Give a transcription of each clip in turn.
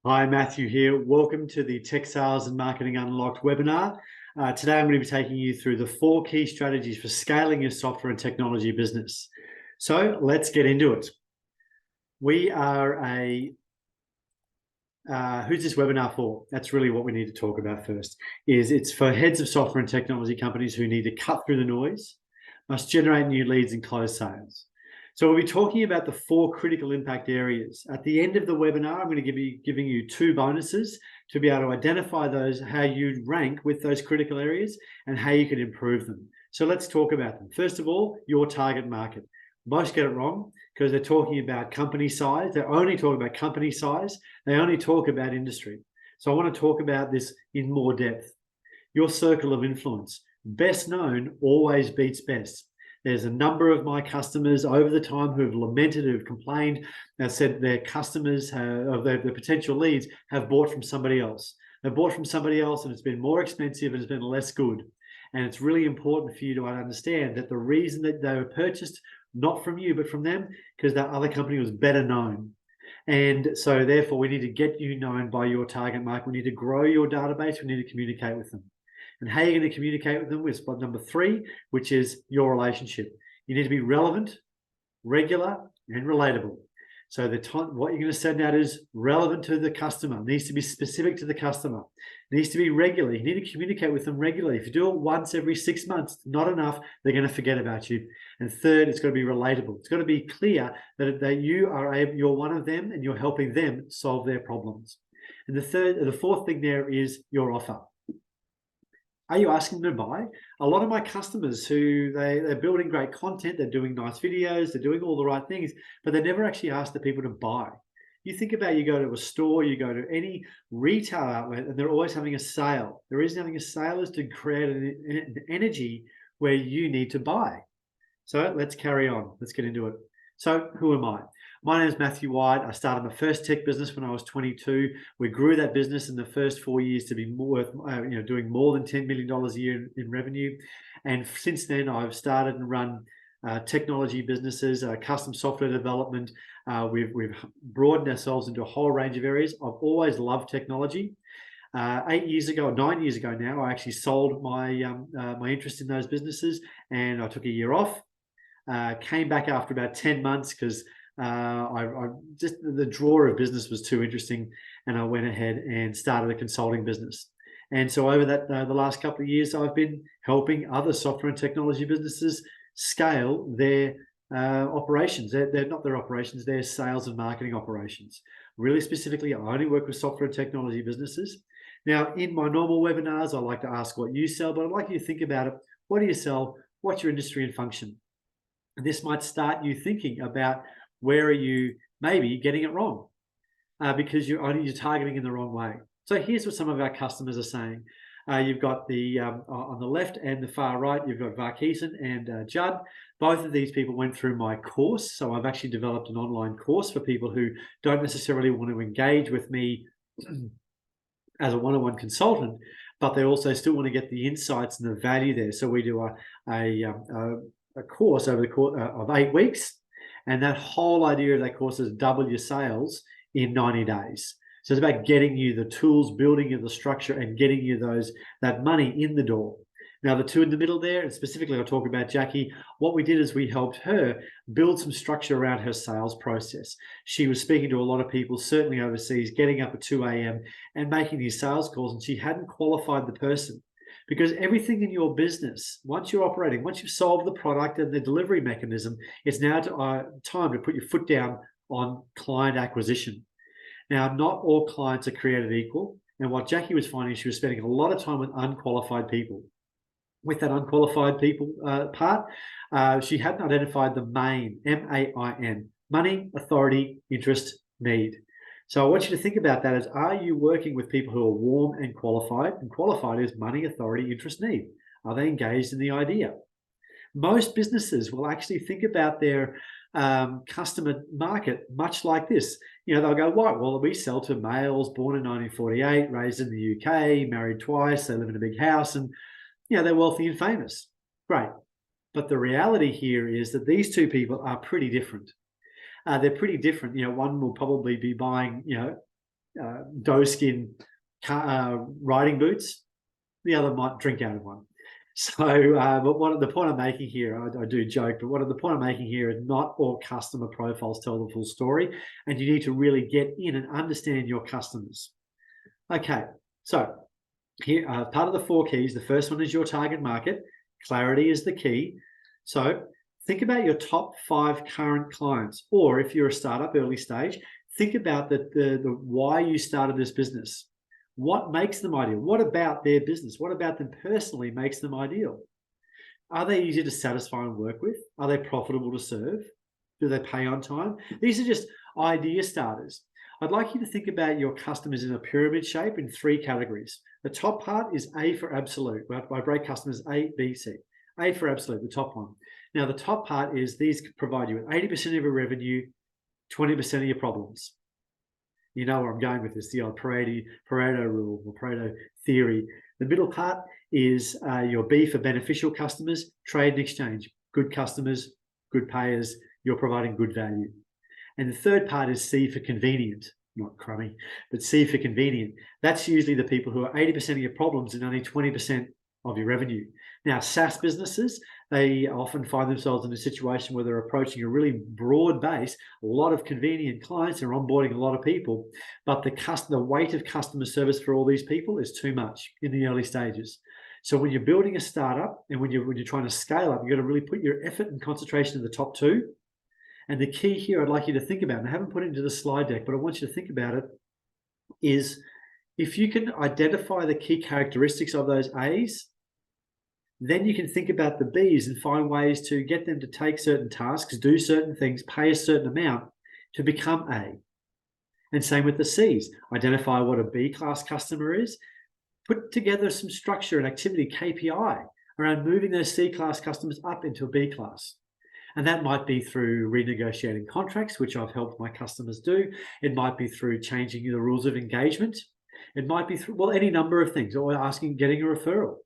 Hi, Matthew here. Welcome to the Tech Sales and Marketing Unlocked webinar. Today, I'm going to be taking you through the 4 key strategies for scaling your software and technology business. So let's get into it. We are who's this webinar for? That's really what we need to talk about first. It's for heads of software and technology companies who need to cut through the noise, must generate new leads and close sales. So we'll be talking about the 4 critical impact areas. At the end of the webinar, I'm going to be giving you 2 bonuses to be able to identify those, how you rank with those critical areas and how you can improve them. So let's talk about them. First of all, your target market. Most get it wrong because they're talking about company size. They're only talking about company size. They only talk about industry. So I want to talk about this in more depth. Your circle of influence. Best known always beats best. There's a number of my customers over the time who have lamented, who have complained, and said their customers, their potential leads, have bought from somebody else. They've bought from somebody else and it's been more expensive and it's been less good. And it's really important for you to understand that the reason that they were purchased, not from you, but from them, because that other company was better known. And so therefore we need to get you known by your target market. We need to grow your database. We need to communicate with them. And how you're going to communicate with them is spot number 3, which is your relationship. You need to be relevant, regular, and relatable. So what you're going to send out is relevant to the customer. It needs to be specific to the customer. It needs to be regular. You need to communicate with them regularly. If you do it once every 6 months, not enough. They're going to forget about you. And third, it's got to be relatable. It's got to be clear that you're one of them and you're helping them solve their problems. And the fourth thing there is your offer. Are you asking them to buy? A lot of my customers they're building great content, they're doing nice videos, they're doing all the right things, but they never actually ask the people to buy. You think about, you go to a store, you go to any retail outlet, and they're always having a sale. The reason having a sale is to create an energy where you need to buy. So let's carry on. Let's get into it. So who am I? My name is Matthew Whyatt. I started my first tech business when I was 22. We grew that business in the first 4 years to be doing more than $10 million a year in revenue. And since then, I've started and run technology businesses, custom software development. We've broadened ourselves into a whole range of areas. I've always loved technology. 9 years ago now, I actually sold my my interest in those businesses, and I took a year off. Came back after about 10 months because I just the draw of business was too interesting, and I went ahead and started a consulting business. And so over that the last couple of years, I've been helping other software and technology businesses scale their operations. They're not their operations, they're sales and marketing operations. Really specifically, I only work with software and technology businesses. Now, in my normal webinars, I like to ask what you sell, but I'd like you to think about it. What do you sell? What's your industry and function? And this might start you thinking about where are you maybe getting it wrong because you're targeting in the wrong way. So here's what some of our customers are saying. You've got the on the left and the far right, you've got Varkeeson and Judd. Both of these people went through my course. So I've actually developed an online course for people who don't necessarily want to engage with me as a one-on-one consultant, but they also still want to get the insights and the value there. So we do a course over the course of 8 weeks. And that whole idea of that course is double your sales in 90 days. So it's about getting you the tools, building you the structure, and getting you that money in the door. Now, the 2 in the middle there, and specifically I'll talk about Jackie, what we did is we helped her build some structure around her sales process. She was speaking to a lot of people, certainly overseas, getting up at 2 a.m. and making these sales calls, and she hadn't qualified the person. Because everything in your business, once you've solved the product and the delivery mechanism, it's now time to put your foot down on client acquisition. Now, not all clients are created equal. And what Jackie was finding, she was spending a lot of time with unqualified people. With that unqualified people part, she hadn't identified the main, MAIN, money, authority, interest, need. So I want you to think about that as, are you working with people who are warm and qualified? And qualified is money, authority, interest, need. Are they engaged in the idea? Most businesses will actually think about their customer market much like this. They'll go, right, well, we sell to males born in 1948, raised in the UK, married twice, they live in a big house, and they're wealthy and famous. Great. But the reality here is that these 2 people are pretty different. They're pretty different. One will probably be buying, doe-skin riding boots. The other might drink out of one. So, but the point I'm making here, I do joke, but the point I'm making here is not all customer profiles tell the full story, and you need to really get in and understand your customers. Okay, so here, part of the 4 keys, the first one is your target market. Clarity is the key. So think about your top 5 current clients, or if you're a startup, early stage, think about the why you started this business. What makes them ideal? What about their business? What about them personally makes them ideal? Are they easy to satisfy and work with? Are they profitable to serve? Do they pay on time? These are just idea starters. I'd like you to think about your customers in a pyramid shape in 3 categories. The top part is A for absolute. I break customers A, B, C. A for absolute, the top one. Now, the top part is these provide you with 80% of your revenue, 20% of your problems. You know where I'm going with this, the old Pareto rule or Pareto theory. The middle part is your B for beneficial customers, trade and exchange. Good customers, good payers, you're providing good value. And the third part is C for convenient, not crummy, but C for convenient. That's usually the people who are 80% of your problems and only 20% of your revenue. Now, SaaS businesses, they often find themselves in a situation where they're approaching a really broad base, a lot of convenient clients, they're onboarding a lot of people, but the weight of customer service for all these people is too much in the early stages. So when you're building a startup and when you're trying to scale up, you've got to really put your effort and concentration in the top 2. And the key here I'd like you to think about, and I haven't put it into the slide deck, but I want you to think about it, is if you can identify the key characteristics of those A's, then you can think about the B's and find ways to get them to take certain tasks, do certain things, pay a certain amount to become A. And same with the C's. Identify what a B-class customer is, put together some structure and activity, KPI, around moving those C-class customers up into a B-class. And that might be through renegotiating contracts, which I've helped my customers do. It might be through changing the rules of engagement. It might be through, well, any number of things, or getting a referral.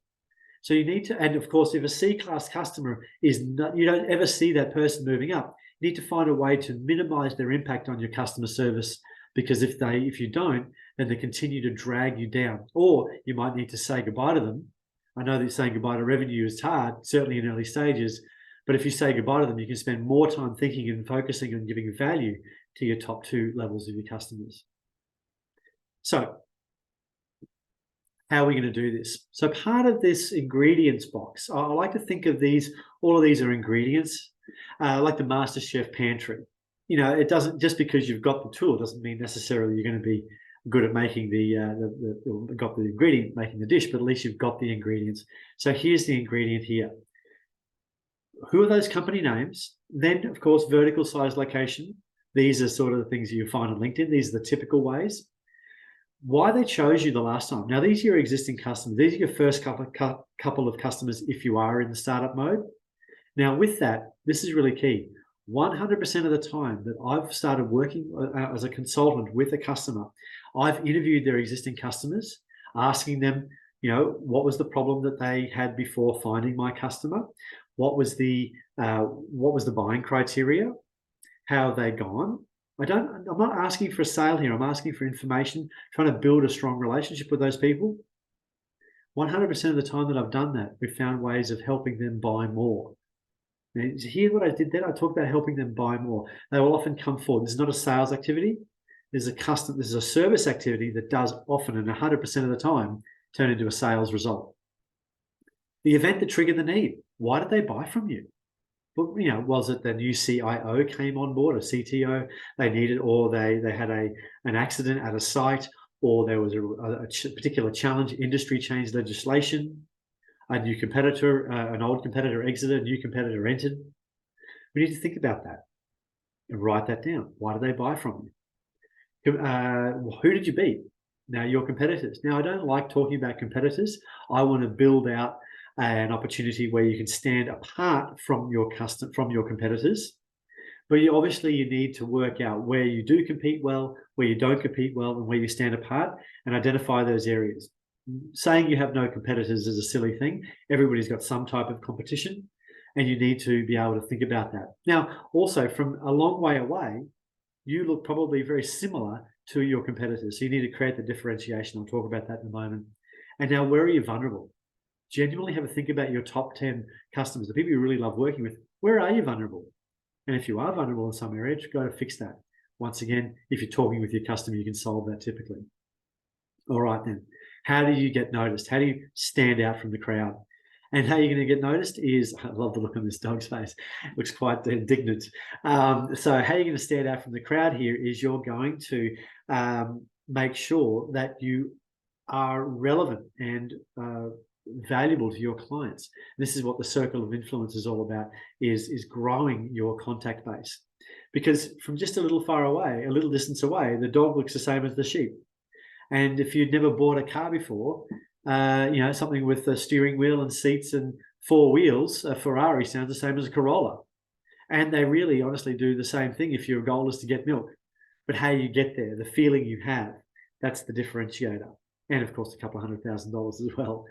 So you need to, and of course, if a C-class customer is not, you don't ever see that person moving up, you need to find a way to minimize their impact on your customer service, because if you don't, then they continue to drag you down, or you might need to say goodbye to them. I know that saying goodbye to revenue is hard, certainly in early stages, but if you say goodbye to them, you can spend more time thinking and focusing on giving value to your top 2 levels of your customers. So how are we going to do this? So part of this ingredients box, I like to think of these, all of these are ingredients, like the Master Chef pantry. You know, it doesn't, just because you've got the tool doesn't mean necessarily you're going to be good at making got the ingredient, making the dish, but at least you've got the ingredients. So here's the ingredient here. Who are those company names? Then, of course, vertical, size, location. These are sort of the things you find on LinkedIn. These are the typical ways. Why they chose you the last time. Now, these are your existing customers. These are your first couple of customers if you are in the startup mode. Now, with that, this is really key. 100% of the time that I've started working as a consultant with a customer, I've interviewed their existing customers, asking them, you know, what was the problem that they had before finding my customer? What was the buying criteria? How have they gone? I'm not asking for a sale here. I'm asking for information, trying to build a strong relationship with those people. 100% of the time that I've done that, we've found ways of helping them buy more. Now, here's what I did then. I talked about helping them buy more. They will often come forward. This is not a sales activity. This is a service activity that does often, and 100% of the time, turn into a sales result. The event that triggered the need. Why did they buy from you? Well, you know, was it the new CIO came on board, a CTO they needed, or they had an accident at a site, or there was a particular challenge, industry change legislation, a new competitor, an old competitor exited, a new competitor entered. We need to think about that and write that down. Why did they buy from you? Who did you beat? Now, your competitors. Now, I don't like talking about competitors. I want to build out an opportunity where you can stand apart from your competitors. But obviously you need to work out where you do compete well, where you don't compete well, and where you stand apart, and identify those areas. Saying you have no competitors is a silly thing. Everybody's got some type of competition, and you need to be able to think about that. Now, also from a long way away, you look probably very similar to your competitors. So you need to create the differentiation. I'll talk about that in a moment. And now, where are you vulnerable? Genuinely have a think about your top 10 customers, the people you really love working with. Where are you vulnerable? And if you are vulnerable in some area, go to fix that. Once again, if you're talking with your customer, you can solve that typically. All right, then. How do you get noticed? How do you stand out from the crowd? And how you're going to get noticed is, I love the look on this dog's face. It looks quite indignant. So how you're going to stand out from the crowd here is you're going to make sure that you are relevant and valuable to your clients. This is what the circle of influence is all about, is growing your contact base. Because from just a little far away, a little distance away, the dog looks the same as the sheep. And if you'd never bought a car before, something with a steering wheel and seats and 4 wheels, a Ferrari sounds the same as a Corolla. And they really honestly do the same thing if your goal is to get milk. But how you get there, the feeling you have, that's the differentiator. And of course, a couple of $100,000 as well.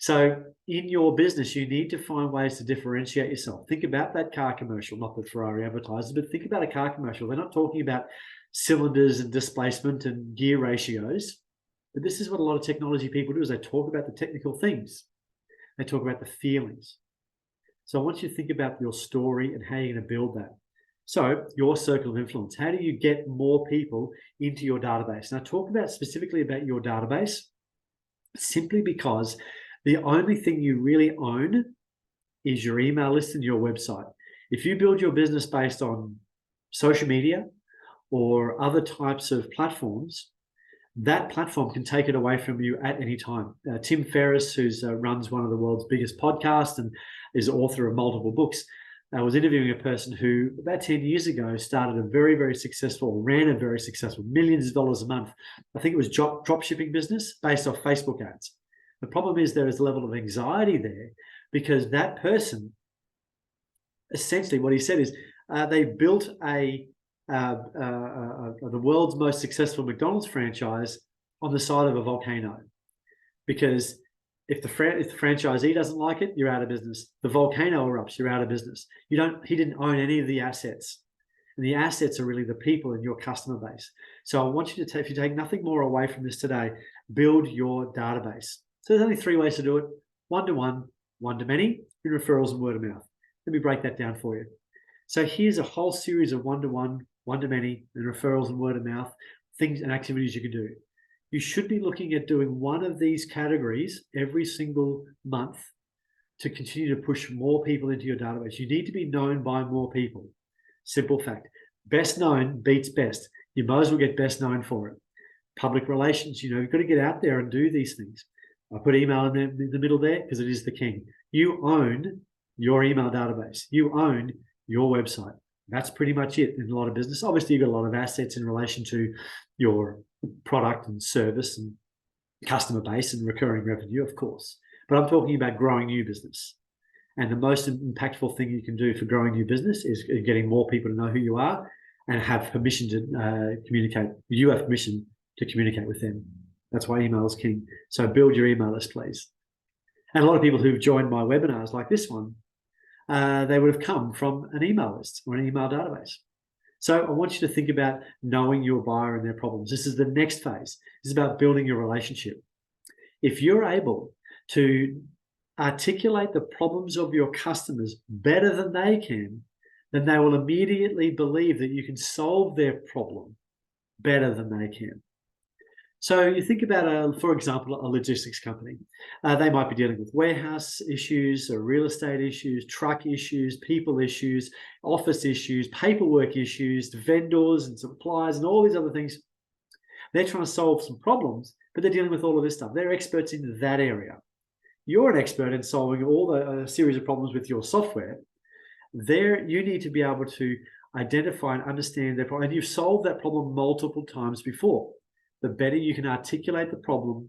So in your business, you need to find ways to differentiate yourself. Think about that car commercial, not that Ferrari advertises, but think about a car commercial. They're not talking about cylinders and displacement and gear ratios. But this is what a lot of technology people do, is they talk about the technical things. They talk about the feelings. So I want you to think about your story and how you're going to build that. So your circle of influence, how do you get more people into your database? Now talk about specifically about your database, simply because the only thing you really own is your email list and your website. If you build your business based on social media or other types of platforms, that platform can take it away from you at any time. Tim Ferriss, who runs one of the world's biggest podcasts and is author of multiple books, was interviewing a person who about 10 years ago started a very, very successful, ran a very successful, millions of dollars a month. I think it was drop shipping business based off Facebook ads. The problem is there is a level of anxiety there, because that person, essentially what he said is they built the world's most successful McDonald's franchise on the side of a volcano. Because if the franchisee doesn't like it, you're out of business. The volcano erupts, you're out of business. He didn't own any of the assets. And the assets are really the people in your customer base. So I want you to if you take nothing more away from this today, build your database. So there's only 3 ways to do it: one-to-one, one-to-many, and referrals and word of mouth. Let me break that down for you. So here's a whole series of one-to-one, one-to-many, and referrals and word of mouth, things and activities you can do. You should be looking at doing one of these categories every single month to continue to push more people into your database. You need to be known by more people. Simple fact. Best known beats best. You might as well get best known for it. Public relations, you've got to get out there and do these things. I put email in the middle there because it is the king. You own your email database. You own your website. That's pretty much it in a lot of business. Obviously, you've got a lot of assets in relation to your product and service and customer base and recurring revenue, of course. But I'm talking about growing new business. And the most impactful thing you can do for growing your business is getting more people to know who you are and have permission to communicate. You have permission to communicate with them. That's why email is king. So build your email list, please. And a lot of people who've joined my webinars like this one, they would have come from an email list or an email database. So I want you to think about knowing your buyer and their problems. This is the next phase. This is about building your relationship. If you're able to articulate the problems of your customers better than they can, then they will immediately believe that you can solve their problem better than they can. So you think about, for example, a logistics company. They might be dealing with warehouse issues, or real estate issues, truck issues, people issues, office issues, paperwork issues, vendors and suppliers and all these other things. They're trying to solve some problems, but they're dealing with all of this stuff. They're experts in that area. You're an expert in solving all the series of problems with your software. There, you need to be able to identify and understand their problem. And you've solved that problem multiple times before. The better you can articulate the problem,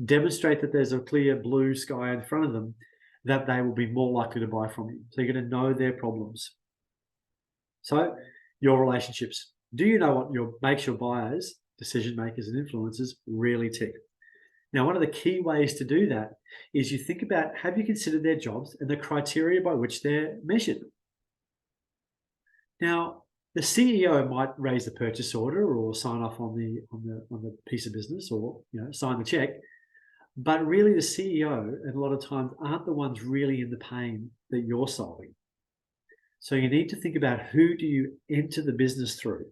demonstrate that there's a clear blue sky in front of them, that they will be more likely to buy from you. So you're going to know their problems. So your relationships. Do you know what makes your buyers, decision makers, and influencers really tick? Now, one of the key ways to do that is you think about, have you considered their jobs and the criteria by which they're measured? Now, The CEO might raise the purchase order or sign off on the piece of business, or sign the check, but really the CEO and a lot of times aren't the ones really in the pain that you're solving. So you need to think about, who do you enter the business through?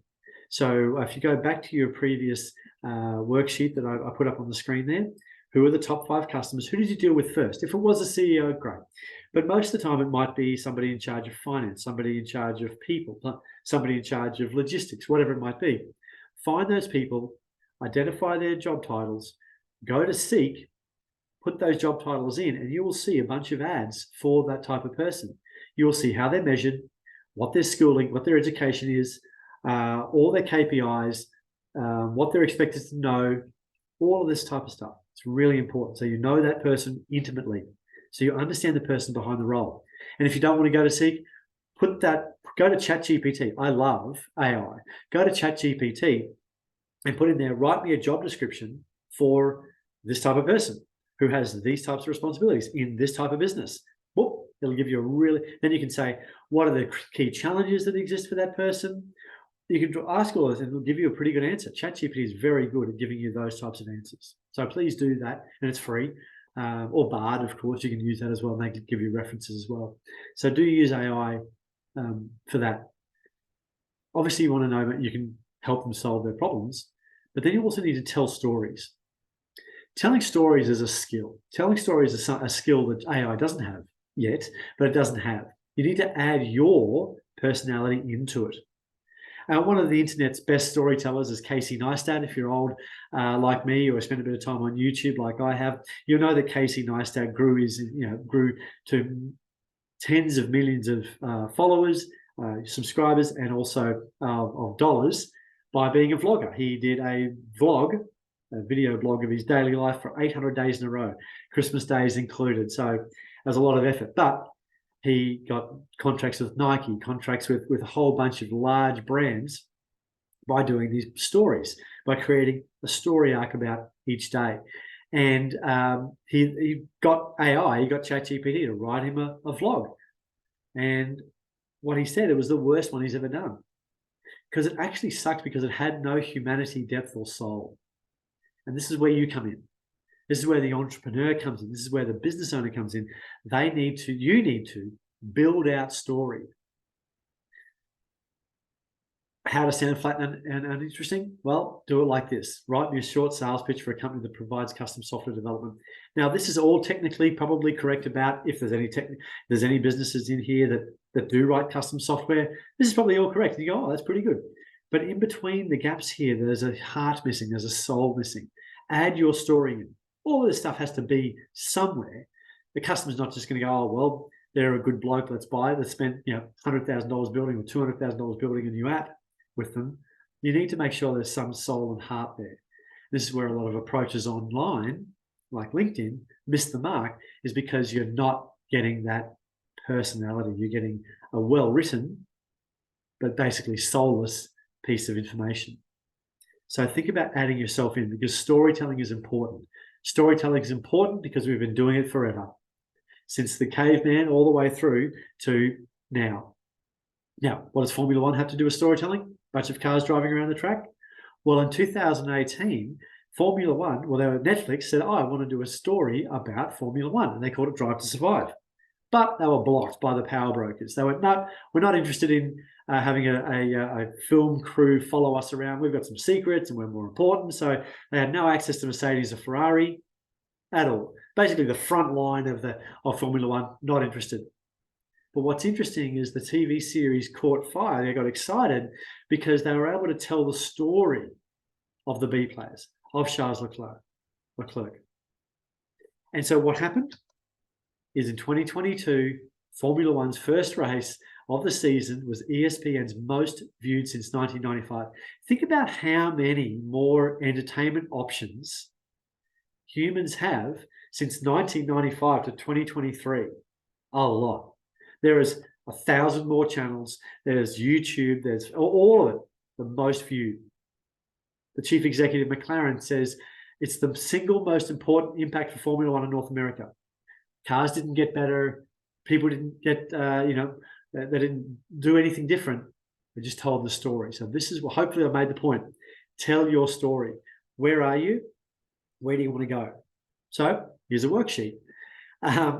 So if you go back to your previous worksheet that I put up on the screen there, who are the top 5 customers? Who did you deal with first? If it was a CEO, great. But most of the time it might be somebody in charge of finance, somebody in charge of people, somebody in charge of logistics, whatever it might be. Find those people, identify their job titles, go to Seek, put those job titles in, and you will see a bunch of ads for that type of person. You will see how they're measured, what their schooling, what their education is, all their KPIs, what they're expected to know, all of this type of stuff. It's really important. So you know that person intimately. So you understand the person behind the role. And if you don't want to go to Seek, go to ChatGPT. I love AI. Go to ChatGPT and put in there, write me a job description for this type of person who has these types of responsibilities in this type of business. Whoop, it'll give you then you can say, what are the key challenges that exist for that person? You can ask all this and it'll give you a pretty good answer. ChatGPT is very good at giving you those types of answers. So please do that, and it's free. Or Bard, of course, you can use that as well, and they can give you references as well. So do use AI for that. Obviously, you want to know that you can help them solve their problems, but then you also need to tell stories. Telling stories is a skill. Telling stories is a skill that AI doesn't have yet, but it doesn't have. You need to add your personality into it. One of the internet's best storytellers is Casey Neistat. If you're old like me, or spent a bit of time on YouTube like I have, you'll know that Casey Neistat grew to tens of millions of followers, subscribers, and also of dollars by being a vlogger. He did a video blog of his daily life for 800 days in a row, Christmas days included. So there's a lot of effort, but he got contracts with Nike, contracts with a whole bunch of large brands by doing these stories, by creating a story arc about each day. And he got AI, he got ChatGPT to write him a vlog. And what he said, it was the worst one he's ever done, because it actually sucked, because it had no humanity, depth, or soul. And this is where you come in. This is where the entrepreneur comes in. This is where the business owner comes in. You need to build out story. How to sound flat and uninteresting? Well, do it like this. Write me a short sales pitch for a company that provides custom software development. Now, this is all technically probably correct about, if there's any businesses in here that do write custom software, this is probably all correct. And you go, oh, that's pretty good. But in between the gaps here, there's a heart missing, there's a soul missing. Add your story in. All of this stuff has to be somewhere. The customer's not just going to go, oh, well, they're a good bloke, let's buy it. Let's spend $100,000 building or $200,000 building a new app with them. You need to make sure there's some soul and heart there. This is where a lot of approaches online, like LinkedIn, miss the mark, is because you're not getting that personality. You're getting a well-written, but basically soulless piece of information. So think about adding yourself in, because storytelling is important. Storytelling is important because we've been doing it forever, since the caveman all the way through to now. Now, what does Formula One have to do with storytelling? Bunch of cars driving around the track? Well, in 2018, Formula One, Netflix said, oh, I want to do a story about Formula One, and they called it Drive to Survive. But they were blocked by the power brokers. They went, no, we're not interested in having a film crew follow us around. We've got some secrets and we're more important. So they had no access to Mercedes or Ferrari at all. Basically, the front line of Formula One, not interested. But what's interesting is the TV series caught fire. They got excited because they were able to tell the story of the B players, of Charles Leclerc. And so what happened is, in 2022, Formula One's first race of the season was ESPN's most viewed since 1995. Think about how many more entertainment options humans have since 1995 to 2023. A lot. There is 1,000 more channels. There's YouTube. There's all of it, the most viewed. The chief executive, McLaren, says it's the single most important impact for Formula One in North America. Cars didn't get better. People didn't get, they didn't do anything different. I just told the story. So this is what, hopefully I made the point. Tell your story. Where are you? Where do you want to go? So here's a worksheet.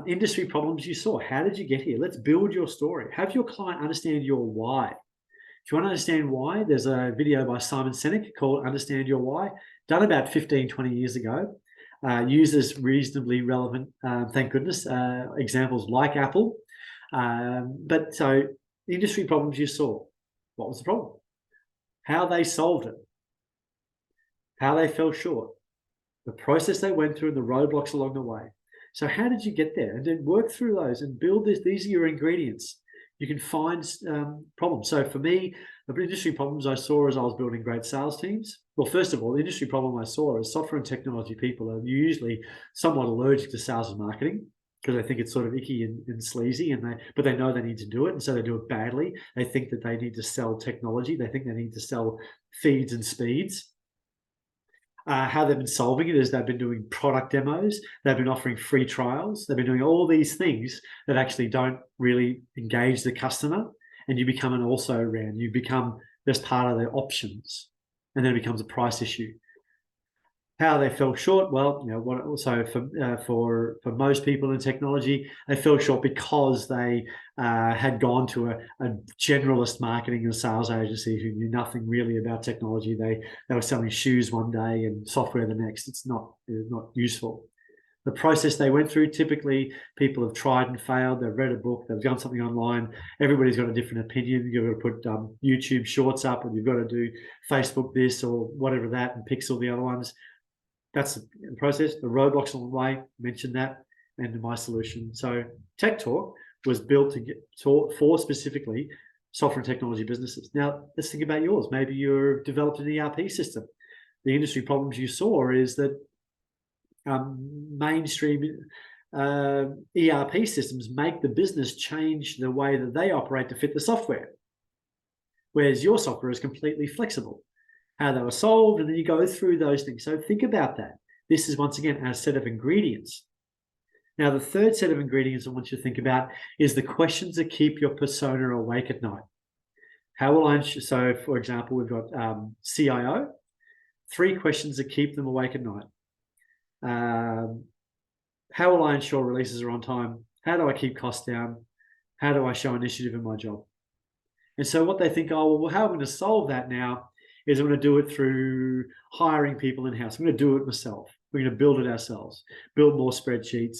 Industry problems you saw. How did you get here? Let's build your story. Have your client understand your why. If you want to understand why, there's a video by Simon Sinek called Understand Your Why, done about 15, 20 years ago. Uses reasonably relevant, thank goodness, examples like Apple. But so industry problems you saw. What was the problem? How they solved it. How they fell short. The process they went through and the roadblocks along the way. So how did you get there? And then work through those and build this. These are your ingredients. You can find problems. So for me, the industry problems I saw as I was building great sales teams. Well, first of all, the industry problem I saw is software and technology people are usually somewhat allergic to sales and marketing because they think it's sort of icky and sleazy, but they know they need to do it, and so they do it badly. They think that they need to sell technology. They think they need to sell feeds and speeds. How they've been solving it is they've been doing product demos, they've been offering free trials, they've been doing all these things that actually don't really engage the customer, and you become an also-ran. You become just part of their options, and then it becomes a price issue. How they fell short? Well, for most people in technology, they fell short because they had gone to a generalist marketing and sales agency who knew nothing really about technology. They were selling shoes one day and software the next. It's not useful. The process they went through, typically people have tried and failed. They've read a book, they've done something online. Everybody's got a different opinion. You've got to put YouTube shorts up, or you've got to do Facebook this or whatever that, and Pixel the other ones. That's the process. The roadblocks along the way, mentioned that, and my solution. So Tech Talk was built for specifically software and technology businesses. Now, let's think about yours. Maybe you've developed an ERP system. The industry problems you saw is that mainstream ERP systems make the business change the way that they operate to fit the software, whereas your software is completely flexible. How they were solved, and then you go through those things. So think about that. This is, once again, our set of ingredients. Now, the third set of ingredients I want you to think about is the questions that keep your persona awake at night. How will I, so for example, we've got CIO, 3 questions that keep them awake at night. How will I ensure releases are on time? How do I keep costs down? How do I show initiative in my job? And so what they think, oh, well, how am I going to solve that now? Is I'm going to do it through hiring people in-house. I'm going to do it myself. We're going to build it ourselves, build more spreadsheets,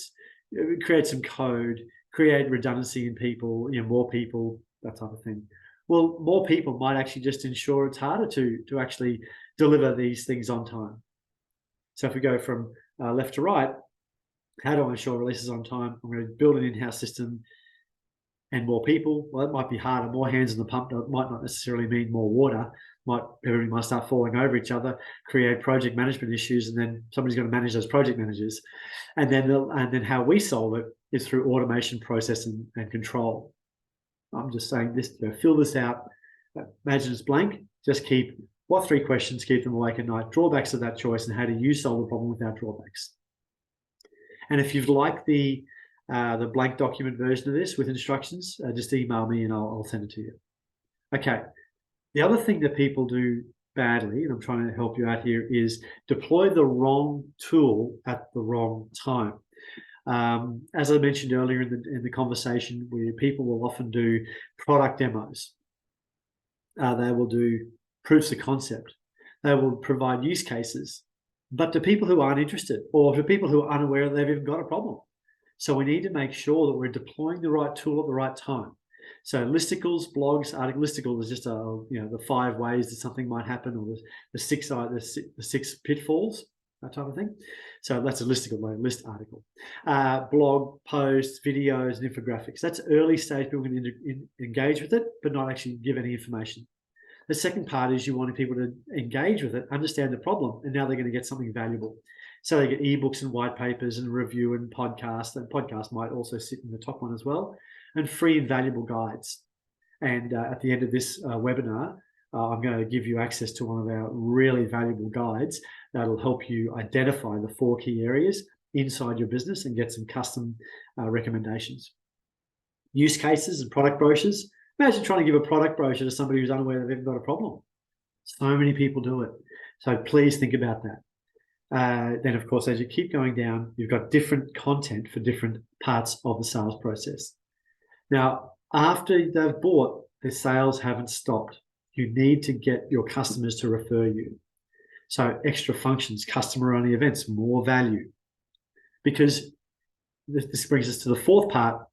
create some code, create redundancy in people, more people, that type of thing. Well, more people might actually just ensure it's harder to actually deliver these things on time. So if we go from left to right, how do I ensure releases on time? I'm going to build an in-house system and more people. Well, it might be harder. More hands on the pump might not necessarily mean more water. Everybody might start falling over each other, create project management issues, and then somebody's going to manage those project managers. And then how we solve it is through automation, process, and control. I'm just saying this, fill this out. Imagine it's blank. Just keep, what 3 questions keep them awake at night? Drawbacks of that choice, and how do you solve the problem without drawbacks? And if you'd like the blank document version of this with instructions, just email me and I'll send it to you. Okay. The other thing that people do badly, and I'm trying to help you out here, is deploy the wrong tool at the wrong time. As I mentioned earlier in the conversation, where people will often do product demos. They will do proofs of concept. They will provide use cases, but to people who aren't interested, or to people who are unaware that they've even got a problem. So we need to make sure that we're deploying the right tool at the right time. So listicles, blogs, listicle is just the 5 ways that something might happen, or the 6 pitfalls, that type of thing. So that's a listicle, list article. Blog posts, videos, and infographics. That's early stage. People can engage with it, but not actually give any information. The second part is you want people to engage with it, understand the problem, and now they're going to get something valuable. So they get ebooks and white papers and review and podcasts. And podcast might also sit in the top one as well. And free and valuable guides. And at the end of this webinar, I'm going to give you access to one of our really valuable guides that'll help you identify the 4 key areas inside your business and get some custom recommendations. Use cases and product brochures. Imagine trying to give a product brochure to somebody who's unaware they've even got a problem. So many people do it. So please think about that. Then, of course, as you keep going down, you've got different content for different parts of the sales process. Now, after they've bought, their sales haven't stopped. You need to get your customers to refer you. So extra functions, customer-only events, more value. Because this brings us to the fourth part,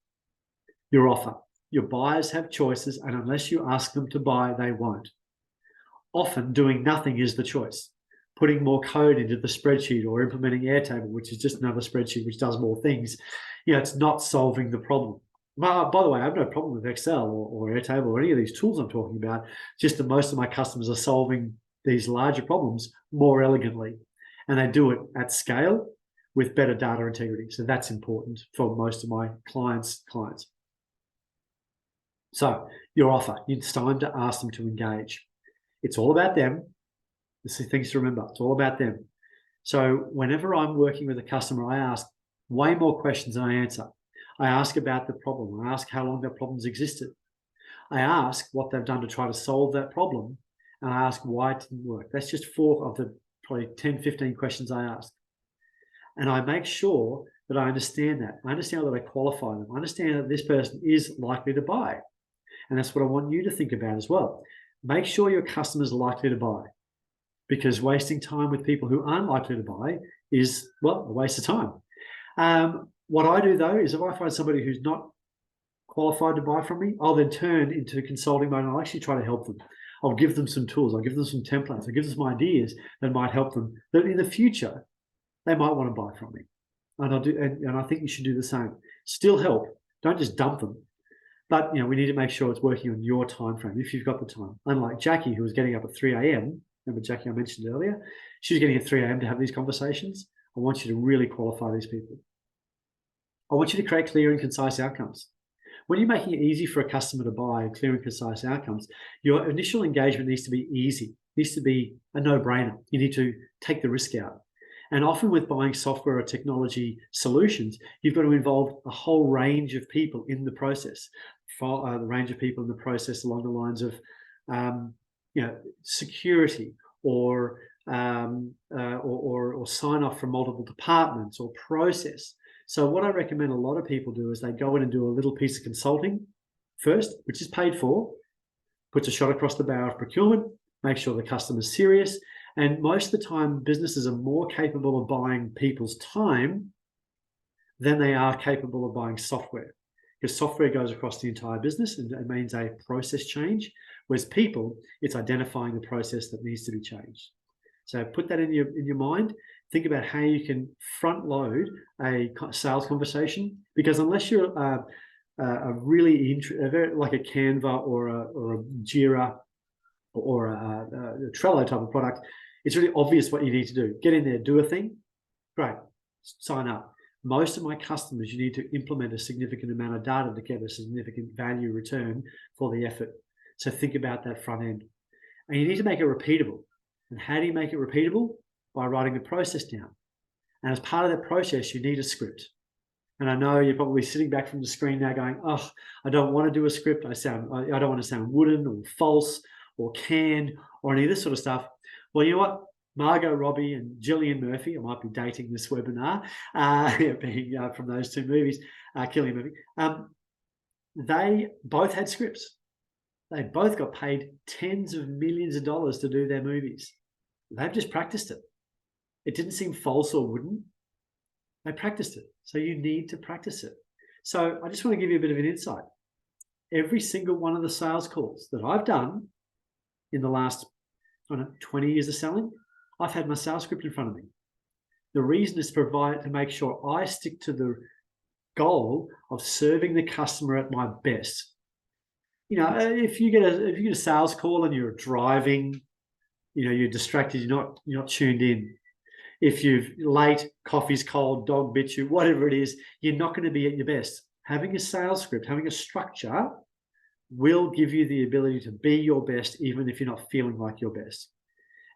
your offer. Your buyers have choices, and unless you ask them to buy, they won't. Often doing nothing is the choice. Putting more code into the spreadsheet or implementing Airtable, which is just another spreadsheet which does more things, it's not solving the problem. By the way, I have no problem with Excel or Airtable or any of these tools I'm talking about. Just that most of my customers are solving these larger problems more elegantly, and they do it at scale with better data integrity. So that's important for most of my clients. So your offer, it's time to ask them to engage. It's all about them. This is things to remember. It's all about them. So whenever I'm working with a customer, I ask way more questions than I answer. I ask about the problem. I ask how long that problem's existed. I ask what they've done to try to solve that problem. And I ask why it didn't work. That's just 4 of the probably 10, 15 questions I ask. And I make sure that I understand that. I understand that I qualify them. I understand that this person is likely to buy. And that's what I want you to think about as well. Make sure your customer's likely to buy, because wasting time with people who aren't likely to buy is, well, a waste of time. What I do, though, is if I find somebody who's not qualified to buy from me, I'll then turn into consulting mode and I'll actually try to help them. I'll give them some tools. I'll give them some templates. I'll give them some ideas that might help them, that in the future, they might want to buy from me. And I'll do, and I think you should do the same. Still help. Don't just dump them. But we need to make sure it's working on your time frame if you've got the time. Unlike Jackie, who was getting up at 3 a.m. Remember Jackie I mentioned earlier? She was getting at 3 a.m. to have these conversations. I want you to really qualify these people. I want you to create clear and concise outcomes. When you're making it easy for a customer to buy clear and concise outcomes, your initial engagement needs to be easy. It needs to be a no-brainer. You need to take the risk out. And often with buying software or technology solutions, you've got to involve a whole range of people in the process. The range of people in the process along the lines of security or sign off from multiple departments or process. So what I recommend a lot of people do is they go in and do a little piece of consulting first, which is paid for, puts a shot across the bow of procurement, make sure the customer's serious. And most of the time, businesses are more capable of buying people's time than they are capable of buying software. Because software goes across the entire business and it means a process change, whereas people, it's identifying the process that needs to be changed. So put that in your mind. Think about how you can front load a sales conversation, because unless you're a really like a Canva or a Jira or a Trello type of product, it's really obvious what you need to do. Get in there, do a thing, great, sign up. Most of my customers, you need to implement a significant amount of data to get a significant value return for the effort. So think about that front end. And you need to make it repeatable. And how do you make it repeatable? By writing the process down. And as part of that process, you need a script. And I know you're probably sitting back from the screen now going, oh, I don't want to do a script. I don't want to sound wooden or false or canned or any of this sort of stuff. Well, you know what? Margot Robbie and Gillian Murphy, I might be dating this webinar, being from those two movies, Killing Murphy, they both had scripts. They both got paid tens of millions of dollars to do their movies. They've just practiced it. It didn't seem false or wooden. They practiced it. So you need to practice it. So I just want to give you a bit of an insight. Every single one of the sales calls that I've done in the last 20 years of selling, I've had my sales script in front of me. The reason is to make sure I stick to the goal of serving the customer at my best. If you get a sales call and you're driving, you're distracted, you're not tuned in. If you're late, coffee's cold, dog bit you, whatever it is, you're not going to be at your best. Having a sales script, having a structure will give you the ability to be your best, even if you're not feeling like your best.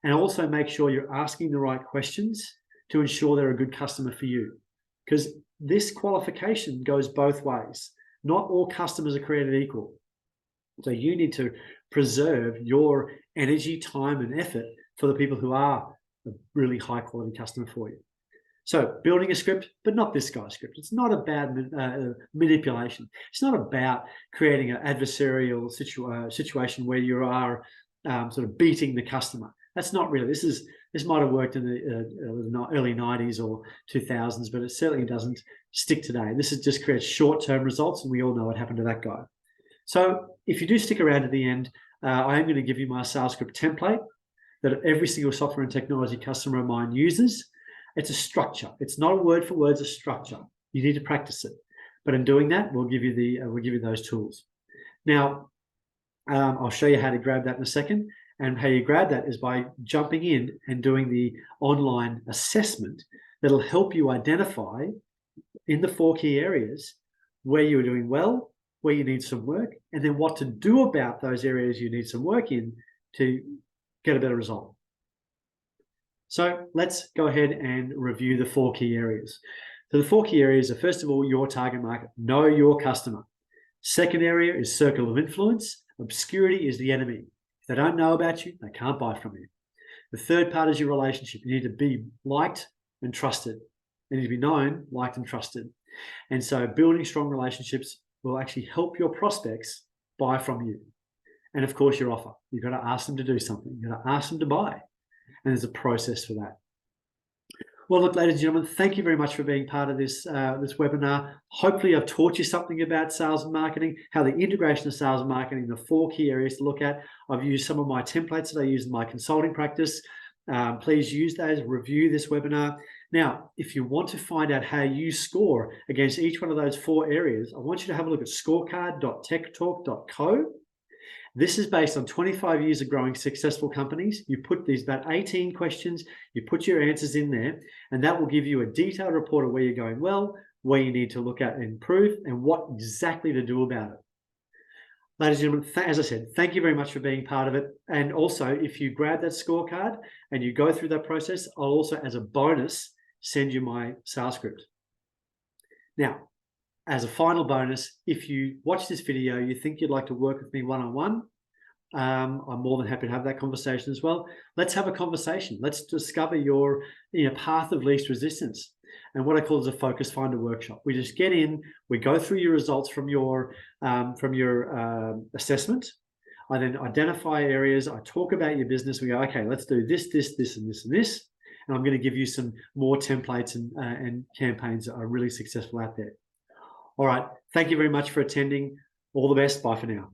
And also make sure you're asking the right questions to ensure they're a good customer for you. Because this qualification goes both ways. Not all customers are created equal. So you need to preserve your energy, time, and effort for the people who are a really high quality customer for you. So building a script, but not this guy's script. It's not about manipulation. It's not about creating an adversarial situation where you are sort of beating the customer. That's not really. This might have worked in the early 90s or 2000s, but it certainly doesn't stick today. This is just creates short-term results, and we all know what happened to that guy. So if you do stick around to the end, I am going to give you my sales script template that every single software and technology customer of mine uses. It's a structure. It's not a word for word, it's a structure. You need to practice it. But in doing that, we'll give you those tools. Now, I'll show you how to grab that in a second. And how you grab that is by jumping in and doing the online assessment that'll help you identify in the 4 key areas where you're doing well, where you need some work, and then what to do about those areas you need some work in to get a better result. So let's go ahead and review the 4 key areas. So the 4 key areas are, first of all, your target market. Know your customer. Second area is circle of influence. Obscurity is the enemy. If they don't know about you, they can't buy from you. The third part is your relationship. You need to be liked and trusted. You need to be known, liked, and trusted. And so building strong relationships will actually help your prospects buy from you. And of course, your offer. You've got to ask them to do something. You've got to ask them to buy. And there's a process for that. Well, look, ladies and gentlemen, thank you very much for being part of this webinar. Hopefully, I've taught you something about sales and marketing, how the integration of sales and marketing, the 4 key areas to look at. I've used some of my templates that I use in my consulting practice. Please use those, review this webinar. Now, if you want to find out how you score against each one of those 4 areas, I want you to have a look at scorecard.techtalk.co. This is based on 25 years of growing successful companies. You put these about 18 questions, you put your answers in there, and that will give you a detailed report of where you're going well, where you need to look at and improve, and what exactly to do about it. Ladies and gentlemen, as I said, thank you very much for being part of it. And also, if you grab that scorecard and you go through that process, I'll also, as a bonus, send you my sales script. Now, as a final bonus, if you watch this video, you think you'd like to work with me one-on-one, I'm more than happy to have that conversation as well. Let's have a conversation. Let's discover your path of least resistance. And what I call is a focus finder workshop. We just get in, we go through your results from your assessment. I then identify areas, I talk about your business, we go, okay, let's do this, this, this, and this, and this. And I'm going to give you some more templates and campaigns that are really successful out there. All right. Thank you very much for attending. All the best. Bye for now.